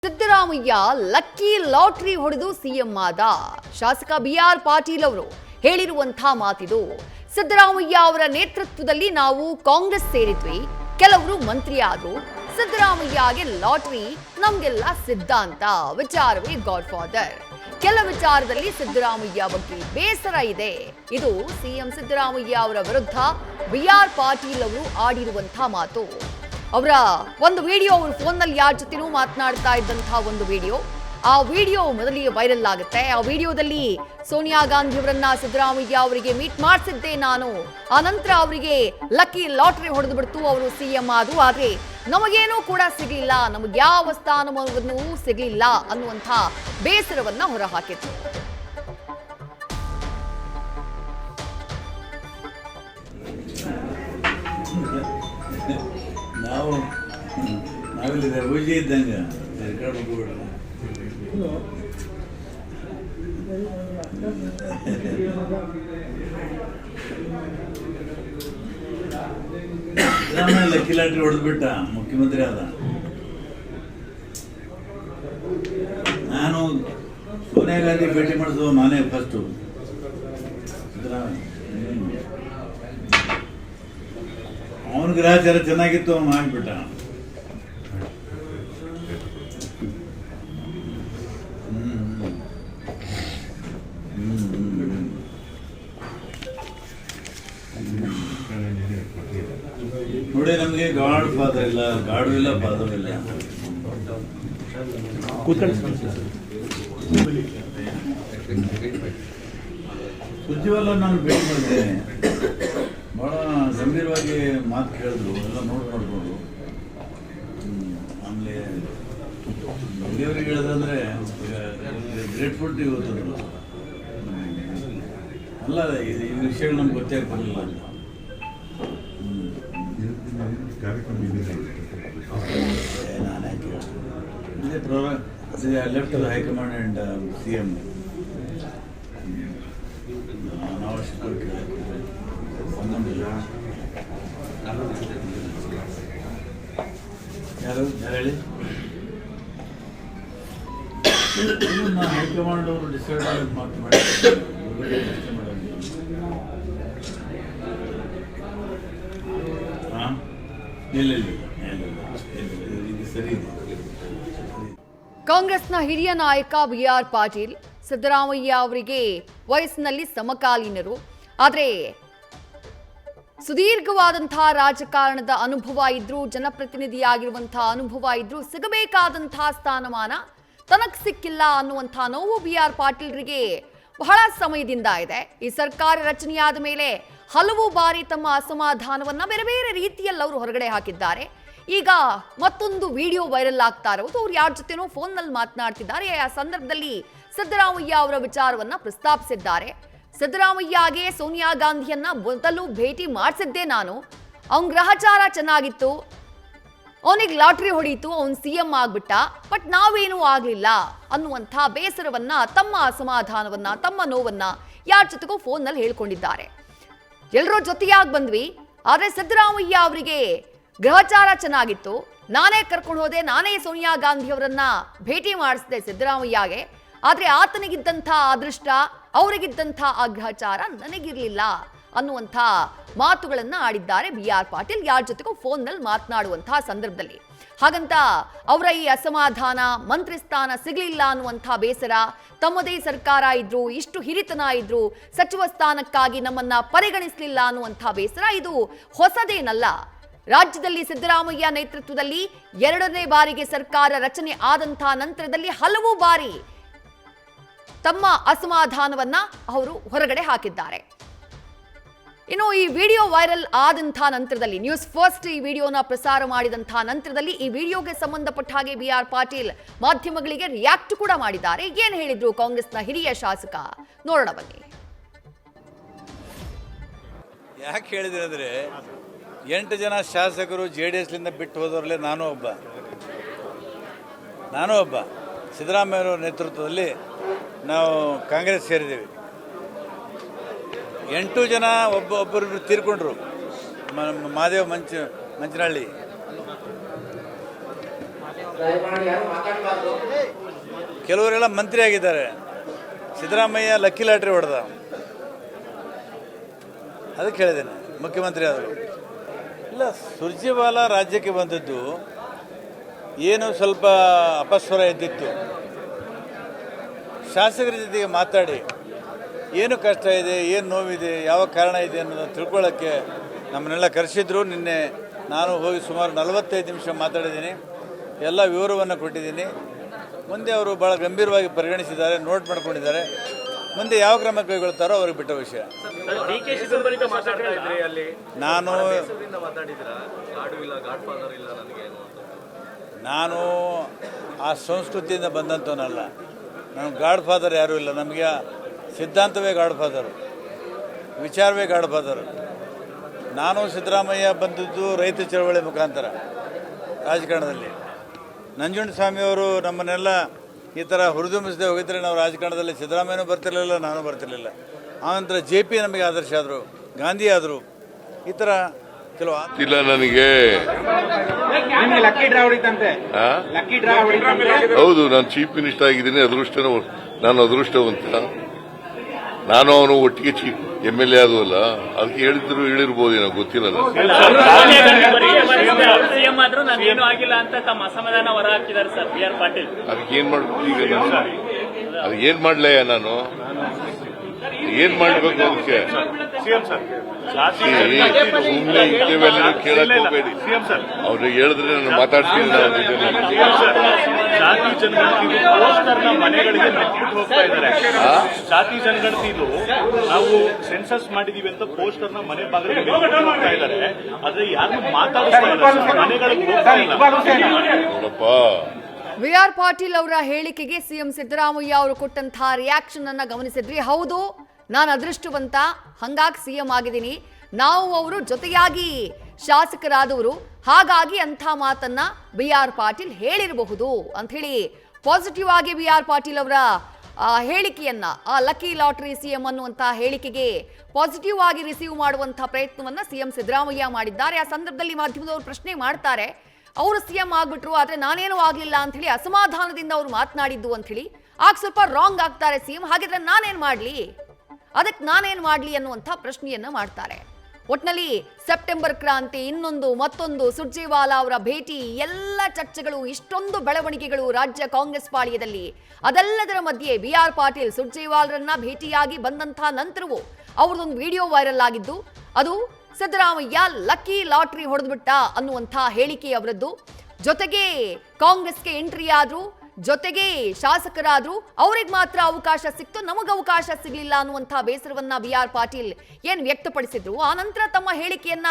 Siddaramaiah lucky lottery ಹೊಡೆದು CM ಆದ. ಶಾಸಕ ಬಿಆರ್ ಪಾಟೀಲ್ ಅವರು ಹೇಳಿರುವಂತಹ ಮಾತಿದು. ಸಿದ್ದರಾಮಯ್ಯ ಅವರ ನೇತೃತ್ವದಲ್ಲಿ ನಾವು ಕಾಂಗ್ರೆಸ್ ಸೇರಿದ್ವಿ, ಕೆಲವರು ಮಂತ್ರಿ ಆದ್ರು. ಸಿದ್ದರಾಮಯ್ಯಗೆ ಲಾಟರಿ ನಮ್ಗೆಲ್ಲ ಸಿದ್ಧಾಂತ, ವಿಚಾರವೇ ಗಾಡ್ ಫಾದರ್. ಕೆಲ ವಿಚಾರದಲ್ಲಿ ಸಿದ್ದರಾಮಯ್ಯ ಬಗ್ಗೆ ಬೇಸರ ಇದೆ. ಇದು ಸಿಎಂ ಸಿದ್ದರಾಮಯ್ಯ ಅವರ ವಿರುದ್ಧ ಬಿಆರ್ ಪಾಟೀಲ್ ಅವರು ಆಡಿರುವಂತಹ ಮಾತು. ಅವರ ಒಂದು ವಿಡಿಯೋ, ಅವರು ಫೋನ್ನಲ್ಲಿ ಯಾರ ಜೊತೆನೂ ಮಾತನಾಡ್ತಾ ಇದ್ದಂತಹ ಒಂದು ವಿಡಿಯೋ. ಆ ವಿಡಿಯೋ ಮೊದಲಿಗೆ ವೈರಲ್ ಆಗುತ್ತೆ. ಆ ವಿಡಿಯೋದಲ್ಲಿ ಸೋನಿಯಾ ಗಾಂಧಿ ಅವರನ್ನ ಸಿದ್ದರಾಮಯ್ಯ ಅವರಿಗೆ ಮೀಟ್ ಮಾಡಿಸಿದ್ದೆ ನಾನು, ಆ ನಂತರ ಅವರಿಗೆ ಲಕ್ಕಿ ಲಾಟರಿ ಹೊಡೆದು ಬಿಡ್ತು, ಅವರು ಸಿಎಂ ಆದ್ರು. ಆದ್ರೆ ನಮಗೇನೂ ಕೂಡ ಸಿಗಲಿಲ್ಲ, ನಮಗೆ ಯಾವ ಸ್ಥಾನಮಾನವನ್ನೂ ಸಿಗಲಿಲ್ಲ ಅನ್ನುವಂಥ ಬೇಸರವನ್ನ ಹೊರಹಾಕಿತ್ತು. ನಾವಿಲ್ಲಿದೆ ಪೂಜೆ ಇದ್ದಂಗೆ ಸಿದ್ದರಾಮಯ್ಯ ಲಕ್ಕಿ ಲಾಟ್ರಿ ಹೊಡೆದ್ಬಿಟ್ಟ, ಮುಖ್ಯಮಂತ್ರಿ ಆದ. ನಾನು ಸೋನಿಯಾ ಗಾಂಧಿ ಭೇಟಿ ಮಾಡಿಸೋ ನಾನೇ ಫಸ್ಟು. ಅವನ ಗ್ರಹಚಾರ ಚೆನ್ನಾಗಿತ್ತು, ಅವನು ಮಾಡಿಬಿಟ್ಟ. ನೋಡಿ, ನಮಗೆ ಗಾಡ್ ಫಾದರ್ ಇಲ್ಲ, ಗಾಡು ಇಲ್ಲ, ಫಾದರ್ ಇಲ್ಲ. ಸುಜ್ಜಿವಲ್ಲ ನಾನು ಭೇಟಿ ಮಾಡಿದ್ದೇನೆ, ಬಹಳ ಗಂಭೀರವಾಗಿ ಮಾತು ಕೇಳಿದ್ರು, ಎಲ್ಲ ನೋಡ್ಕೊಂಡು. ಆಮೇಲೆ ದೇವರಿಗೆ ಹೇಳಿದ್ರೆ ಗ್ರೇಟ್ಫುಲ್ ಟು ಗೊತ್ತದ್ರು. ಅಲ್ಲ, ಈ ವಿಷಯಗಳು ನಮ್ಗೆ ಗೊತ್ತೇ ಆಗ್ತಿರಲಿಲ್ಲ. ನಾನು ಯಾಕೆ ಲೆಫ್ಟ್ ಹೈಕಮಾಂಡ್ ಆ್ಯಂಡ್ CM ನಾವು ಯಾರು ಹೇಳಿ. ಹೈಕಮಾಂಡ್ ಅವರು ಡಿಸೈಡ್ ಆಗಿ ಮಾತು ಮಾಡಿ ಸರಿ. ಕಾಂಗ್ರೆಸ್ನ ಹಿರಿಯ ನಾಯಕ ಬಿಆರ್ ಪಾಟೀಲ್ ಸಿದ್ದರಾಮಯ್ಯ ಅವರಿಗೆ ವಯಸ್ಸಿನಲ್ಲಿ ಸಮಕಾಲೀನರು, ಆದರೆ ಸುದೀರ್ಘವಾದಂತಹ ರಾಜಕಾರಣದ ಅನುಭವ ಇದ್ರು, ಜನಪ್ರತಿನಿಧಿಯಾಗಿರುವಂತಹ ಅನುಭವ ಇದ್ರು, ಸಿಗಬೇಕಾದಂತಹ ಸ್ಥಾನಮಾನ ತನಗೆ ಸಿಕ್ಕಿಲ್ಲ ಅನ್ನುವಂತಹ ನೋವು ಬಿಆರ್ ಪಾಟೀಲ್ರಿಗೆ ಬಹಳ ಸಮಯದಿಂದ ಇದೆ. ಈ ಸರ್ಕಾರ ರಚನೆಯಾದ ಮೇಲೆ ಹಲವು ಬಾರಿ ತಮ್ಮ ಅಸಮಾಧಾನವನ್ನ ಬೇರೆ ಬೇರೆ ರೀತಿಯಲ್ಲಿ ಅವರು ಹೊರಗಡೆ ಹಾಕಿದ್ದಾರೆ. ಈಗ ಮತ್ತೊಂದು ವಿಡಿಯೋ ವೈರಲ್ ಆಗ್ತಾ ಇರೋದು, ಅವ್ರು ಯಾರ ಜೊತೆನೋ ಫೋನ್ನಲ್ಲಿ ಮಾತನಾಡ್ತಿದ್ದಾರೆ. ಆ ಸಂದರ್ಭದಲ್ಲಿ ಸಿದ್ದರಾಮಯ್ಯ ಅವರ ವಿಚಾರವನ್ನ ಪ್ರಸ್ತಾಪಿಸಿದ್ದಾರೆ. ಸಿದ್ದರಾಮಯ್ಯಗೆ ಸೋನಿಯಾ ಗಾಂಧಿಯನ್ನ ಮೊದಲು ಭೇಟಿ ಮಾಡಿಸಿದ್ದೆ ನಾನು, ಅವನ ಗ್ರಹಚಾರ ಚೆನ್ನಾಗಿತ್ತು, ಅವನಿಗೆ ಲಾಟ್ರಿ ಹೊಡೀತು, ಅವನು CM ಆಗ್ಬಿಟ್ಟ, ಬಟ್ ನಾವೇನೂ ಆಗ್ಲಿಲ್ಲ ಅನ್ನುವಂಥ ಬೇಸರವನ್ನ, ತಮ್ಮ ಅಸಮಾಧಾನವನ್ನ, ತಮ್ಮ ನೋವನ್ನ ಯಾರ ಜೊತೆಗೂ ಫೋನ್ನಲ್ಲಿ ಹೇಳ್ಕೊಂಡಿದ್ದಾರೆ. ಎಲ್ಲರೂ ಜೊತೆಯಾಗಿ ಬಂದ್ವಿ, ಆದರೆ ಸಿದ್ದರಾಮಯ್ಯ ಅವರಿಗೆ ಗ್ರಹಚಾರ ಚೆನ್ನಾಗಿತ್ತು, ನಾನೇ ಕರ್ಕೊಂಡು ಹೋದೆ, ನಾನೇ ಸೋನಿಯಾ ಗಾಂಧಿ ಅವರನ್ನ ಭೇಟಿ ಮಾಡಿಸಿದೆ ಸಿದ್ದರಾಮಯ್ಯಗೆ, ಆದರೆ ಆತನಿಗಿದ್ದಂಥ ಅದೃಷ್ಟ, ಅವರಿಗಿದ್ದಂಥ ಆ ಗ್ರಹಚಾರ ನನಗಿರಲಿಲ್ಲ ಅನ್ನುವಂಥ ಮಾತುಗಳನ್ನ ಆಡಿದ್ದಾರೆ ಬಿಆರ್ ಪಾಟೀಲ್ ಯಾರ ಜೊತೆಗೂ ಫೋನ್ನಲ್ಲಿ ಮಾತನಾಡುವಂತಹ ಸಂದರ್ಭದಲ್ಲಿ. ಹಾಗಂತ ಅವರ ಈ ಅಸಮಾಧಾನ, ಮಂತ್ರಿ ಸ್ಥಾನ ಸಿಗಲಿಲ್ಲ ಅನ್ನುವಂಥ ಬೇಸರ, ತಮ್ಮದೇ ಸರ್ಕಾರ ಇದ್ರು, ಇಷ್ಟು ಹಿರಿತನ ಇದ್ರು, ಸಚಿವ ಸ್ಥಾನಕ್ಕಾಗಿ ನಮ್ಮನ್ನ ಪರಿಗಣಿಸಲಿಲ್ಲ ಅನ್ನುವಂಥ ಬೇಸರ ಇದು ಹೊಸದೇನಲ್ಲ. ರಾಜ್ಯದಲ್ಲಿ ಸಿದ್ದರಾಮಯ್ಯ ನೇತೃತ್ವದಲ್ಲಿ 2ನೇ ಬಾರಿಗೆ ಸರ್ಕಾರ ರಚನೆ ಆದಂತಹ ನಂತರದಲ್ಲಿ ಹಲವು ಬಾರಿ ತಮ್ಮ ಅಸಮಾಧಾನವನ್ನ ಅವರು ಹೊರಗಡೆ ಹಾಕಿದ್ದಾರೆ. ಇನ್ನು ಈ ವಿಡಿಯೋ ವೈರಲ್ ಆದಂತಹ ನಂತರದಲ್ಲಿ, ನ್ಯೂಸ್ ಫಸ್ಟ್ ಈ ವಿಡಿಯೋನ ಪ್ರಸಾರ ಮಾಡಿದಂತಹ ನಂತರದಲ್ಲಿ ಈ ವಿಡಿಯೋಗೆ ಸಂಬಂಧಪಟ್ಟ ಹಾಗೆ ಬಿಆರ್ ಪಾಟೀಲ್ ಮಾಧ್ಯಮಗಳಿಗೆ ರಿಯಾಕ್ಟ್ ಕೂಡ ಮಾಡಿದ್ದಾರೆ. ಏನ್ ಹೇಳಿದ್ರು ಕಾಂಗ್ರೆಸ್ನ ಹಿರಿಯ ಶಾಸಕ, ನೋಡೋಣ ಬನ್ನಿ. ಯಾಕೆ ಹೇಳಿದ್ರೆ ಅಂದ್ರೆ 8 ಜನ ಶಾಸಕರು JDSಲಿಂದ ಬಿಟ್ಟು ಹೋದವರಲ್ಲೇ ನಾನು ಒಬ್ಬ. ಸಿದ್ದರಾಮಯ್ಯವ್ರ ನೇತೃತ್ವದಲ್ಲಿ ನಾವು ಕಾಂಗ್ರೆಸ್ ಸೇರಿದ್ದೀವಿ. 8 ಜನ ಒಬ್ಬರು ತೀರ್ಕೊಂಡ್ರು. ಮಾದೇವ್ ಮಂಚನಹಳ್ಳಿ ಕೆಲವರೆಲ್ಲ ಮಂತ್ರಿ ಆಗಿದ್ದಾರೆ. ಸಿದ್ದರಾಮಯ್ಯ ಲಕ್ಕಿ ಲಾಟ್ರಿ ಹೊಡೆದ, ಅದಕ್ಕೆ ಹೇಳಿದ್ದೇನೆ ಮುಖ್ಯಮಂತ್ರಿ ಆದರು. ಇಲ್ಲ, ಸುರ್ಜೇವಾಲಾ ರಾಜ್ಯಕ್ಕೆ ಬಂದದ್ದು ಏನು ಸ್ವಲ್ಪ ಅಪಸ್ವರ ಇದ್ದಿತ್ತು. ಶಾಸಕರ ಜೊತೆಗೆ ಮಾತಾಡಿ ಏನು ಕಷ್ಟ ಇದೆ, ಏನು ನೋವಿದೆ, ಯಾವ ಕಾರಣ ಇದೆ ಅನ್ನೋದನ್ನು ತಿಳ್ಕೊಳ್ಳೋಕ್ಕೆ ನಮ್ಮನ್ನೆಲ್ಲ ಕರೆಸಿದ್ರು. ನಿನ್ನೆ ನಾನು ಹೋಗಿ ಸುಮಾರು 45 ನಿಮಿಷ ಮಾತಾಡಿದ್ದೀನಿ, ಎಲ್ಲ ವಿವರವನ್ನು ಕೊಟ್ಟಿದ್ದೀನಿ. ಮುಂದೆ ಅವರು ಭಾಳ ಗಂಭೀರವಾಗಿ ಪರಿಗಣಿಸಿದ್ದಾರೆ, ನೋಟ್ ಮಾಡ್ಕೊಂಡಿದ್ದಾರೆ. ಮುಂದೆ ಯಾವ ಕ್ರಮ ಕೈಗೊಳ್ತಾರೋ ಅವ್ರಿಗೆ ಬಿಟ್ಟ ವಿಷಯ. ನಾನು ಆ ಸಂಸ್ಕೃತಿಯಿಂದ ಬಂದಂಥವನಲ್ಲ. ನನಗೆ ಗಾಡ್ ಫಾದರ್ ಯಾರೂ ಇಲ್ಲ. ನಮಗೆ ಸಿದ್ಧಾಂತವೇ ಗಾಡ್ ಫಾದರು, ವಿಚಾರವೇ ಗಾಡ್ ಫಾದರು. ನಾನು ಸಿದ್ದರಾಮಯ್ಯ ಬಂದದ್ದು ರೈತ ಚಳವಳಿ ಮುಖಾಂತರ ರಾಜಕಾರಣದಲ್ಲಿ. ನಂಜುಂಡಸ್ವಾಮಿಯವರು ನಮ್ಮನ್ನೆಲ್ಲ ಈ ಥರ ಹುರಿದುಂಬಿಸದೆ ಹೋಗಿದ್ರೆ ನಾವು ರಾಜಕಾರಣದಲ್ಲಿ ಸಿದ್ದರಾಮಯ್ಯನೂ ಬರ್ತಿರಲಿಲ್ಲ, ನಾನು ಬರ್ತಿರಲಿಲ್ಲ. ಆನಂತರ JP ನಮಗೆ ಆದರ್ಶ ಆದರು, ಗಾಂಧಿ ಆದರು. ಈ ಥರ ಕೆಲವು ಇಲ್ಲ ನನಗೆ. ಹೌದು, ನಾನು ಚೀಫ್ ಮಿನಿಸ್ಟರ್ ಆಗಿದ್ದೀನಿ. ನಾನು ಅದೃಷ್ಟವಂತ. ನಾನು ಅವನು ಒಟ್ಟಿಗೆ MLA ಆದವಲ್ಲ, ಅದಕ್ಕೆ ಹೇಳಿದ್ರು ಹೇಳಿರ್ಬೋದು, ಏನೋ ಗೊತ್ತಿಲ್ಲ. ಅದಕ್ಕೆ ಏನ್ ಮಾಡ್ಬೇಕು ಈಗ? ಅದಕ್ಕೇನ್ ಮಾಡ್ಲಯ್ಯ ನಾನು? ಏನ್ ಮಾಡ್ಬೇಕು ಅದಕ್ಕೆ? ಸುಮ್ಮನೆ ಇಂಥವೆಲ್ಲ ಕೇಳಕ್ ಹೋಗ್ಬೇಡಿ. ಅವ್ರಿಗೆ ಹೇಳಿದ್ರೆ ನಾನು ಮಾತಾಡ್ತೀನಿ. ಜಾತಿ ಜನಗಣತಿದು ನಾವು ಸೆನ್ಸಸ್ ಮಾಡಿದೀವಿ ಅಂತ ಪೋಸ್ಟರ್ ನ ಮನೆ ಬಾಗಿಲಿಗೆ ಹೋಗ್ತಾ ಇದ್ದಾರೆ. ಆದ್ರೆ ಯಾರು ಮಾತಾಡ್ತಾ ಇಲ್ಲ, ಮನೆಗಳಿಗೆ ಹೋಗ್ತಾ ಇಲ್ಲ. ನೋಡಪ್ಪ, VR ಪಾಟೀಲ್ ಅವರ ಹೇಳಿಕೆಗೆ ಸಿಎಂ ಸಿದ್ದರಾಮಯ್ಯ ಅವರು ಕೊಟ್ಟಂತಹ ರಿಯಾಕ್ಷನ್ ಅನ್ನ ಗಮನಿಸಿದ್ರಿ. ಹೌದು, ನಾನು ಅದೃಷ್ಟವಂತ, ಹಂಗಾಗಿ ಸಿಎಂ ಆಗಿದ್ದೀನಿ. ನಾವು ಅವರು ಜೊತೆಯಾಗಿ ಶಾಸಕರಾದವರು, ಹಾಗಾಗಿ ಅಂಥ ಮಾತನ್ನ VR ಪಾಟೀಲ್ ಹೇಳಿರಬಹುದು ಅಂತ ಹೇಳಿ ಪಾಸಿಟಿವ್ ಆಗಿ VR ಪಾಟೀಲ್ ಅವರ ಹೇಳಿಕೆಯನ್ನ, ಆ ಲಕ್ಕಿ ಲಾಟರಿ ಸಿಎಂ ಅನ್ನುವಂತಹ ಹೇಳಿಕೆಗೆ ಪಾಸಿಟಿವ್ ಆಗಿ ರಿಸೀವ್ ಮಾಡುವಂತಹ ಪ್ರಯತ್ನವನ್ನ ಸಿಎಂ ಸಿದ್ದರಾಮಯ್ಯ ಮಾಡಿದ್ದಾರೆ. ಆ ಸಂದರ್ಭದಲ್ಲಿ ಮಾಧ್ಯಮದವರು ಪ್ರಶ್ನೆ ಮಾಡ್ತಾರೆ, ಅವರು ಸಿಎಂ ಆಗ್ಬಿಟ್ರು, ಆದ್ರೆ ನಾನೇನೂ ಆಗ್ಲಿಲ್ಲ ಅಂತ ಹೇಳಿ ಅಸಮಾಧಾನದಿಂದ ಅವರು ಮಾತನಾಡಿದ್ದು ಅಂತ ಹೇಳಿ. ಆಗ ಸ್ವಲ್ಪ ರಾಂಗ್ ಆಗ್ತಾರೆ ಸಿಎಂ. ಹಾಗಿದ್ರೆ ನಾನೇನ್ ಮಾಡ್ಲಿ, ಅದಕ್ಕೆ ನಾನೇನ್ ಮಾಡ್ಲಿ ಅನ್ನುವಂಥ ಪ್ರಶ್ನೆಯನ್ನ ಮಾಡ್ತಾರೆ. ಒಟ್ನಲ್ಲಿ ಸೆಪ್ಟೆಂಬರ್ ಕ್ರಾಂತಿ, ಇನ್ನೊಂದು ಮತ್ತೊಂದು, ಸುರ್ಜೇವಾಲಾ ಅವರ ಭೇಟಿ, ಎಲ್ಲ ಚರ್ಚೆಗಳು, ಇಷ್ಟೊಂದು ಬೆಳವಣಿಗೆಗಳು ರಾಜ್ಯ ಕಾಂಗ್ರೆಸ್ ಪಾಳ್ಯದಲ್ಲಿ. ಅದೆಲ್ಲದರ ಮಧ್ಯೆ VR ಪಾಟೀಲ್ ಸುರ್ಜೇವಾಲಾರನ್ನ ಭೇಟಿಯಾಗಿ ಬಂದಂತಹ ನಂತರವೂ ಅವ್ರದೊಂದು ವಿಡಿಯೋ ವೈರಲ್ ಆಗಿದ್ದು, ಅದು ಸಿದ್ದರಾಮಯ್ಯ ಲಕ್ಕಿ ಲಾಟ್ರಿ ಹೊಡೆದ್ಬಿಟ್ಟ ಅನ್ನುವಂಥ ಹೇಳಿಕೆ ಅವರದ್ದು. ಜೊತೆಗೆ ಕಾಂಗ್ರೆಸ್ಗೆ ಎಂಟ್ರಿ ಆದ್ರು, ಜೊತೆಗೆ ಶಾಸಕರಾದ್ರು, ಅವ್ರಿಗೆ ಮಾತ್ರ ಅವಕಾಶ ಸಿಕ್ತು, ನಮಗೆ ಅವಕಾಶ ಸಿಗಲಿಲ್ಲ ಅನ್ನುವಂಥ ಬೇಸರವನ್ನ VR ಪಾಟೀಲ್ ಏನ್ ವ್ಯಕ್ತಪಡಿಸಿದ್ರು. ಆ ನಂತರ ತಮ್ಮ ಹೇಳಿಕೆಯನ್ನ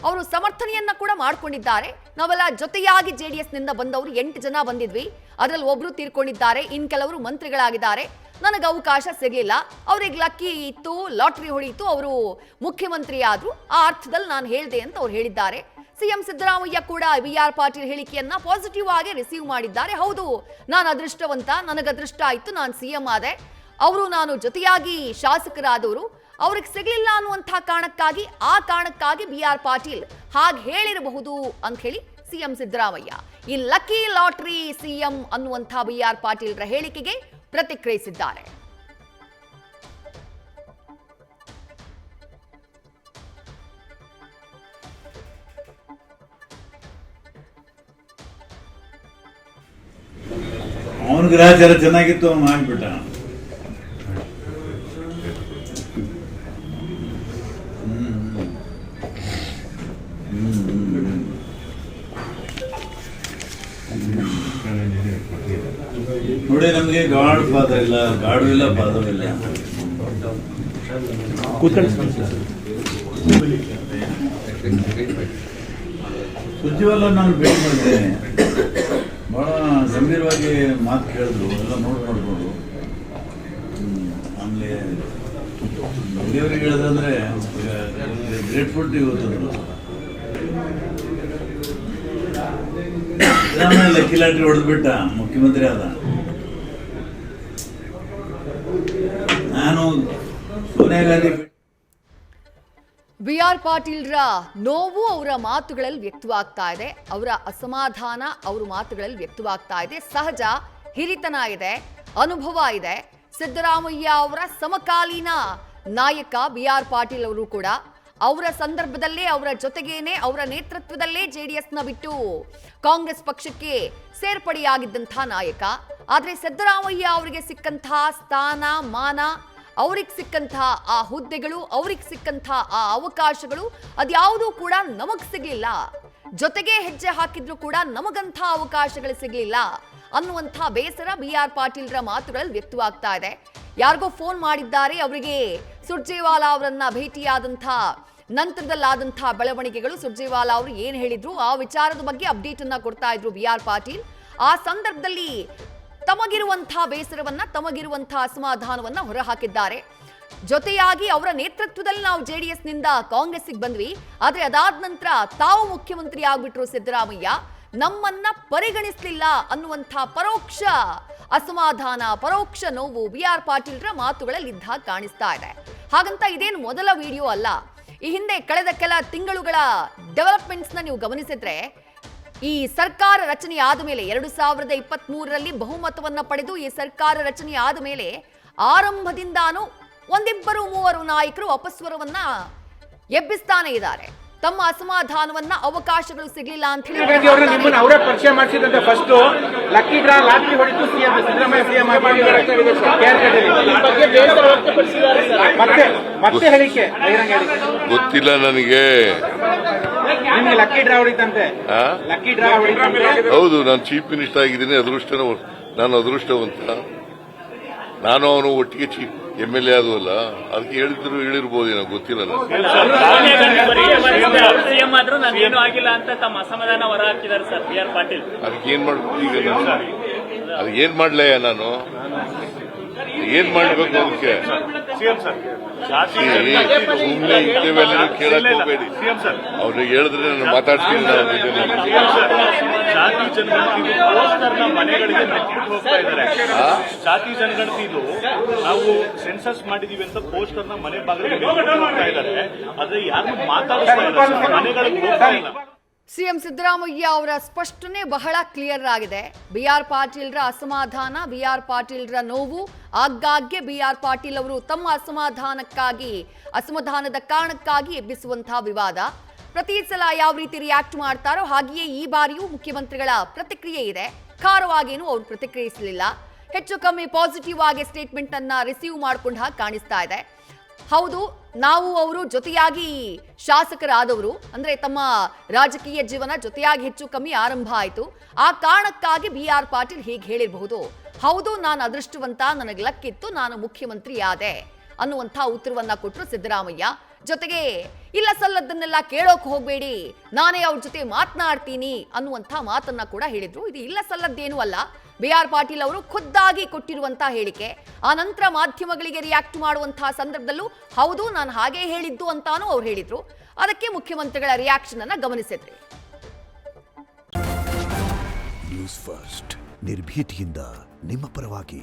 ಅವರು ಸಮರ್ಥನೆಯನ್ನ ಕೂಡ ಮಾಡ್ಕೊಂಡಿದ್ದಾರೆ. ನಾವೆಲ್ಲ ಜೊತೆಯಾಗಿ JDS ನಿಂದ ಬಂದವರು 8 ಜನ ಬಂದಿದ್ವಿ, ಅದರಲ್ಲಿ ಒಬ್ರು ತೀರ್ಕೊಂಡಿದ್ದಾರೆ, ಇನ್ ಕೆಲವರು ಮಂತ್ರಿಗಳಾಗಿದ್ದಾರೆ. ನನಗೆ ಅವಕಾಶ ಸಿಗಲಿಲ್ಲ, ಅವ್ರಿಗೆ ಲಕ್ಕಿ ಇತ್ತು, ಲಾಟ್ರಿ ಹೊಡೀತು, ಅವರು ಮುಖ್ಯಮಂತ್ರಿ ಆದ್ರು, ಆ ಅರ್ಥದಲ್ಲಿ ನಾನು ಹೇಳಿದೆ ಅಂತ ಅವ್ರು ಹೇಳಿದ್ದಾರೆ. ಸಿಎಂ ಸಿದ್ದರಾಮಯ್ಯ ಕೂಡ VR ಪಾಟೀಲ್ ಹೇಳಿಕೆಯನ್ನ ಪಾಸಿಟಿವ್ ಆಗಿ ರಿಸೀವ್ ಮಾಡಿದ್ದಾರೆ. ಹೌದು, ನಾನು ಅದೃಷ್ಟವಂತ, ನನಗೆ ಅದೃಷ್ಟ ಆಯ್ತು, ನಾನು ಸಿಎಂ ಆದೆ, ಅವರು ನಾನು ಜೊತೆಯಾಗಿ ಶಾಸಕರಾದವರು, ಅವ್ರಿಗೆ ಸಿಗಲಿಲ್ಲ ಅನ್ನುವಂಥ ಕಾರಣಕ್ಕಾಗಿ, ಆ ಕಾರಣಕ್ಕಾಗಿ VR ಪಾಟೀಲ್ ಹಾಗೆ ಹೇಳಿರಬಹುದು ಅಂತ ಹೇಳಿ ಸಿಎಂ ಸಿದ್ದರಾಮಯ್ಯ ಈ ಲಕ್ಕಿ ಲಾಟ್ರಿ ಸಿಎಂ ಅನ್ನುವಂಥ VR ಪಾಟೀಲ್ರ ಹೇಳಿಕೆಗೆ ಪ್ರತಿಕ್ರಿಯಿಸಿದ್ದಾರೆ. ಅವನ ಗ್ರಹಚಾರ ಚೆನ್ನಾಗಿತ್ತು, ಅವನು ಮಾಡ್ಬಿಟ್ಟ. ನೋಡಿ, ನಮಗೆ ಗಾಡ್ ಫಾದರ್ ಇಲ್ಲ, ಗಾಡು ಇಲ್ಲ, ಫಾದರ್ ಇಲ್ಲ. ಸುರ್ಜೇವಾಲಾ ನಾನು ಭೇಟಿ ಮಾಡಿದ್ದೇನೆ, ಭಾಳ ಗಂಭೀರವಾಗಿ ಮಾತು ಕೇಳಿದ್ರು, ಎಲ್ಲ ನೋಡ್ಕೊಂಡು. ಆಮೇಲೆ ದೇವರಿಗೆ ಹೇಳಿದ್ರೆ ಗ್ರೇಟ್ಫುಲ್ ಟು ಇವತ್ತು ಲಕ್ಕಿ ಲಾಟ್ರಿ ಹೊಡೆದ್ಬಿಟ್ಟ, ಮುಖ್ಯಮಂತ್ರಿ ಆದ. ನಾನು ಸೋನಿಯಾ ಗಾಂಧಿ ಬಿ.ಆರ್. ಪಾಟೀಲ್ರ ನೋವು ಅವರ ಮಾತುಗಳಲ್ಲಿ ವ್ಯಕ್ತವಾಗ್ತಾ ಇದೆ, ಅವರ ಅಸಮಾಧಾನ ಅವರ ಮಾತುಗಳಲ್ಲಿ ವ್ಯಕ್ತವಾಗ್ತಾ ಇದೆ. ಸಹಜ, ಹಿರಿತನ ಇದೆ, ಅನುಭವ ಇದೆ. ಸಿದ್ದರಾಮಯ್ಯ ಅವರ ಸಮಕಾಲೀನ ನಾಯಕ ಬಿ.ಆರ್. ಪಾಟೀಲ್ ಅವರು ಕೂಡ ಅವರ ಸಂದರ್ಭದಲ್ಲೇ, ಅವರ ಜೊತೆಗೇನೆ, ಅವರ ನೇತೃತ್ವದಲ್ಲೇ ಜೆಡಿಎಸ್ನ ಬಿಟ್ಟು ಕಾಂಗ್ರೆಸ್ ಪಕ್ಷಕ್ಕೆ ಸೇರ್ಪಡೆಯಾಗಿದ್ದಂಥ ನಾಯಕ. ಆದರೆ ಸಿದ್ದರಾಮಯ್ಯ ಅವರಿಗೆ ಸಿಕ್ಕಂತಹ ಸ್ಥಾನ ಮಾನ, ಅವ್ರಿಗೆ ಸಿಕ್ಕಂತಹ ಆ ಹುದ್ದೆಗಳು, ಅವ್ರಿಗೆ ಸಿಕ್ಕಂತಹ ಆ ಅವಕಾಶಗಳು ಅದ್ಯಾವುದೂ ಕೂಡ ನಮಗ್ ಸಿಗ್ಲಿಲ್ಲ. ಜೊತೆಗೆ ಹೆಜ್ಜೆ ಹಾಕಿದ್ರು ಕೂಡ ನಮಗಂಥ ಅವಕಾಶಗಳು ಸಿಗ್ಲಿಲ್ಲ ಅನ್ನುವಂಥ ಬೇಸರ ಬಿ.ಆರ್. ಪಾಟೀಲ್ರ ಮಾತುಗಳಲ್ಲಿ ವ್ಯಕ್ತವಾಗ್ತಾ ಇದೆ. ಯಾರಿಗೋ ಫೋನ್ ಮಾಡಿದ್ದಾರೆ, ಅವರಿಗೆ ಸುರ್ಜೇವಾಲಾ ಅವರನ್ನ ಭೇಟಿಯಾದಂಥ ನಂತರದಲ್ಲಾದಂಥ ಬೆಳವಣಿಗೆಗಳು, ಸುರ್ಜೇವಾಲಾ ಅವರು ಏನ್ ಹೇಳಿದ್ರು ಆ ವಿಚಾರದ ಬಗ್ಗೆ ಅಪ್ಡೇಟ್ ಅನ್ನ ಕೊಡ್ತಾ ಇದ್ರು ಬಿ.ಆರ್. ಪಾಟೀಲ್. ಆ ಸಂದರ್ಭದಲ್ಲಿ ತಮಗಿರುವಂತಹ ಬೇಸರವನ್ನ, ತಮಗಿರುವಂತಹ ಅಸಮಾಧಾನವನ್ನ ಹೊರಹಾಕಿದ್ದಾರೆ. ಜೊತೆಯಾಗಿ ಅವರ ನೇತೃತ್ವದಲ್ಲಿ ನಾವು ಜೆಡಿಎಸ್ ನಿಂದ ಕಾಂಗ್ರೆಸ್ಗೆ ಬಂದ್ವಿ, ಆದ್ರೆ ಅದಾದ ನಂತರ ತಾವು ಮುಖ್ಯಮಂತ್ರಿ ಆಗ್ಬಿಟ್ರು ಸಿದ್ದರಾಮಯ್ಯ, ನಮ್ಮನ್ನ ಪರಿಗಣಿಸಲಿಲ್ಲ ಅನ್ನುವಂಥ ಪರೋಕ್ಷ ಅಸಮಾಧಾನ, ಪರೋಕ್ಷ ನೋವು ಬಿ.ಆರ್. ಪಾಟೀಲ್ರ ಮಾತುಗಳಲ್ಲಿ ಇದ್ದಾಗ ಕಾಣಿಸ್ತಾ ಇದೆ. ಹಾಗಂತ ಇದೇನು ಮೊದಲ ವಿಡಿಯೋ ಅಲ್ಲ. ಈ ಹಿಂದೆ ಕಳೆದ ಕೆಲ ತಿಂಗಳುಗಳ ಡೆವಲಪ್ಮೆಂಟ್ಸ್ ನ ನೀವು ಗಮನಿಸಿದ್ರೆ, ಈ ಸರ್ಕಾರ ರಚನೆ ಆದ ಮೇಲೆ 2023ರಲ್ಲಿ ಬಹುಮತವನ್ನ ಪಡೆದು ಈ ಸರ್ಕಾರ ರಚನೆ ಆದ ಮೇಲೆ ಆರಂಭದಿಂದಾನು ಒಂದಿಬ್ಬರು ಮೂವರು ನಾಯಕರು ಅಪಸ್ವರವನ್ನ ಎಬ್ಬಿಸ್ತಾನೆ ಇದ್ದಾರೆ. ತಮ್ಮ ಅಸಮಾಧಾನವನ್ನ, ಅವಕಾಶಗಳು ಸಿಗ್ಲಿಲ್ಲ ಅಂತ ಹೇಳಿ ಅವರೇ ಪರಿಚಯ ಮಾಡಿಸಿದಂತೆ ಫಸ್ಟ್ ಲಕ್ಕಿ ಡ್ರಾ ಲಾಟರಿ ಹೊಡಿತು ಸಿಎಂ ಸಿದ್ದರಾಮಯ್ಯ ಸಿಎಂ ಮತ್ತೆ ಹೇಳಿಕೆ ಬಹಿರಂಗ ಹೇಳಿಕೆ ಗೊತ್ತಿಲ್ಲ ನನಗೆ. ನಿಮ್ಗೆ ಲಕ್ಕಿ ಡ್ರಾ ಹೊಡಿತಂತೆ? ಲಕ್ಕಿ ಡ್ರಾ ಹೊಡಿತಂತೆ? ಹೌದು, ನಾನು ಚೀಫ್ ಮಿನಿಸ್ಟರ್ ಆಗಿದ್ದೀನಿ, ನಾನು ಅದೃಷ್ಟವಂತ. ನಾನು ಅವನು ಒಟ್ಟಿಗೆ ಚೀಫ್ MLA ಆದವಲ್ಲ, ಅದಕ್ಕೆ ಹೇಳಿರ್ಬೋದು, ಏನೋ ಗೊತ್ತಿಲ್ಲ. ಸಿಎಂ ಆದ್ರೂ ನಾನು ಏನೂ ಆಗಿಲ್ಲ ಅಂತ ತಮ್ಮ ಅಸಮಾಧಾನ ಹೊರ ಹಾಕಿದ್ದಾರೆ ಸರ್ ಬಿ.ಆರ್. ಪಾಟೀಲ್. ಅದಕ್ಕೆ ಏನ್ ಮಾಡ್ಬೇಕು ಈಗ? ಅದು ಏನ್ ಮಾಡ್ಲಯ್ಯ? ನಾನು ಏನ್ ಮಾಡ್ಬೇಕು? ಅದಕ್ಕೆ ಸುಮ್ಮನೆ ಇಂಥವೆಲ್ಲ ಕೇಳಕ್ ಹೋಗ್ಬೇಡಿ. ಅವ್ರಿಗೆ ಹೇಳಿದ್ರೆ ನಾನು ಮಾತಾಡ್ತೀನಿ. ಜಾತಿ ಜನಗಣತಿ ಪೋಸ್ಟರ್ನ ಮನೆಗಳಿಗೆ ನೆಟ್ಬಿಟ್ಟು ಹೋಗ್ತಾ ಇದ್ದಾರೆ. ಜಾತಿ ಜನಗಣತಿದು ನಾವು ಸೆನ್ಸಸ್ ಮಾಡಿದೀವಿ ಅಂತ ಪೋಸ್ಟರ್ನ ಮನೆ ಬಾಗಿಲಿಗೆ ಹೋಗ್ತಾ ಇದ್ದಾರೆ. ಆದ್ರೆ ಯಾರು ಮಾತಾಡ್ತಾ ಇಲ್ಲ, ಮನೆಗಳಿಗೆ ಹೋಗ್ತಾ ಇಲ್ಲ. ಸಿಎಂ ಸಿದ್ದರಾಮಯ್ಯ ಅವರ ಸ್ಪಷ್ಟನೆ ಬಹಳ ಕ್ಲಿಯರ್ ಆಗಿದೆ. ಬಿ.ಆರ್. ಪಾಟೀಲ್ರ ಅಸಮಾಧಾನ, ಬಿ.ಆರ್. ಪಾಟೀಲ್ರ ನೋವು, ಆಗಾಗ್ಗೆ ಬಿ.ಆರ್. ಪಾಟೀಲ್ ಅವರು ತಮ್ಮ ಅಸಮಾಧಾನದ ಕಾರಣಕ್ಕಾಗಿ ಎಬ್ಬಿಸುವಂತಹ ವಿವಾದ. ಪ್ರತಿ ಸಲ ಯಾವ ರೀತಿ ರಿಯಾಕ್ಟ್ ಮಾಡ್ತಾರೋ ಹಾಗೆಯೇ ಈ ಬಾರಿಯೂ ಮುಖ್ಯಮಂತ್ರಿಗಳ ಪ್ರತಿಕ್ರಿಯೆ ಇದೆ. ಖಾರವಾಗೇನು ಅವರು ಪ್ರತಿಕ್ರಿಯಿಸಲಿಲ್ಲ, ಹೆಚ್ಚು ಕಮ್ಮಿ ಪಾಸಿಟಿವ್ ಆಗಿ ಸ್ಟೇಟ್ಮೆಂಟ್ ಅನ್ನ ರಿಸೀವ್ ಮಾಡ್ಕೊಂಡ ಹಾಗೆ ಕಾಣಿಸ್ತಾ ಇದೆ. ಹೌದು, ನಾವು ಅವರು ಜೊತೆಯಾಗಿ ಶಾಸಕರಾದವರು, ಅಂದ್ರೆ ತಮ್ಮ ರಾಜಕೀಯ ಜೀವನ ಜೊತೆಯಾಗಿ ಹೆಚ್ಚು ಕಮ್ಮಿ ಆರಂಭ ಆಯಿತು. ಆ ಕಾರಣಕ್ಕಾಗಿ ಬಿ.ಆರ್. ಪಾಟೀಲ್ ಹೀಗೆ ಹೇಳಿರಬಹುದು. ಹೌದು, ನಾನು ಅದೃಷ್ಟವಂತ, ನನಗೆ ಲಕ್ಕಿತ್ತು, ನಾನು ಮುಖ್ಯಮಂತ್ರಿ ಆದೆ ಅನ್ನುವಂಥ ಉತ್ತರವನ್ನ ಕೊಟ್ಟರು ಸಿದ್ದರಾಮಯ್ಯ. ಜೊತೆಗೆ ಇಲ್ಲ ಸಲ್ಲದನ್ನೆಲ್ಲ ಕೇಳೋಕೆ ಹೋಗಬೇಡಿ, ನಾನೇ ಅವ್ರ ಜೊತೆ ಮಾತನಾಡ್ತೀನಿ ಅನ್ನುವಂಥ ಮಾತನ್ನ ಕೂಡ ಹೇಳಿದ್ರು. ಇದು ಇಲ್ಲ ಸಲ್ಲದ್ದೇನೂ ಅಲ್ಲ, ಬಿ.ಆರ್. ಪಾಟೀಲ್ ಅವರು ಖುದ್ದಾಗಿ ಕೊಟ್ಟಿರುವಂತಹ ಹೇಳಿಕೆ. ಆ ನಂತರ ಮಾಧ್ಯಮಗಳಿಗೆ ರಿಯಾಕ್ಟ್ ಮಾಡುವಂತಹ ಸಂದರ್ಭದಲ್ಲೂ ಹೌದು ನಾನು ಹಾಗೆ ಹೇಳಿದ್ದು ಅಂತಾನೂ ಅವ್ರು ಹೇಳಿದ್ರು. ಅದಕ್ಕೆ ಮುಖ್ಯಮಂತ್ರಿಗಳ ರಿಯಾಕ್ಷನ್ ಅನ್ನ ಗಮನಿಸಿದ್ರಿ. ನ್ಯೂಸ್ ಫಸ್ಟ್, ನಿರ್ಭೀತಿಯಿಂದ ನಿಮ್ಮ ಪರವಾಗಿ.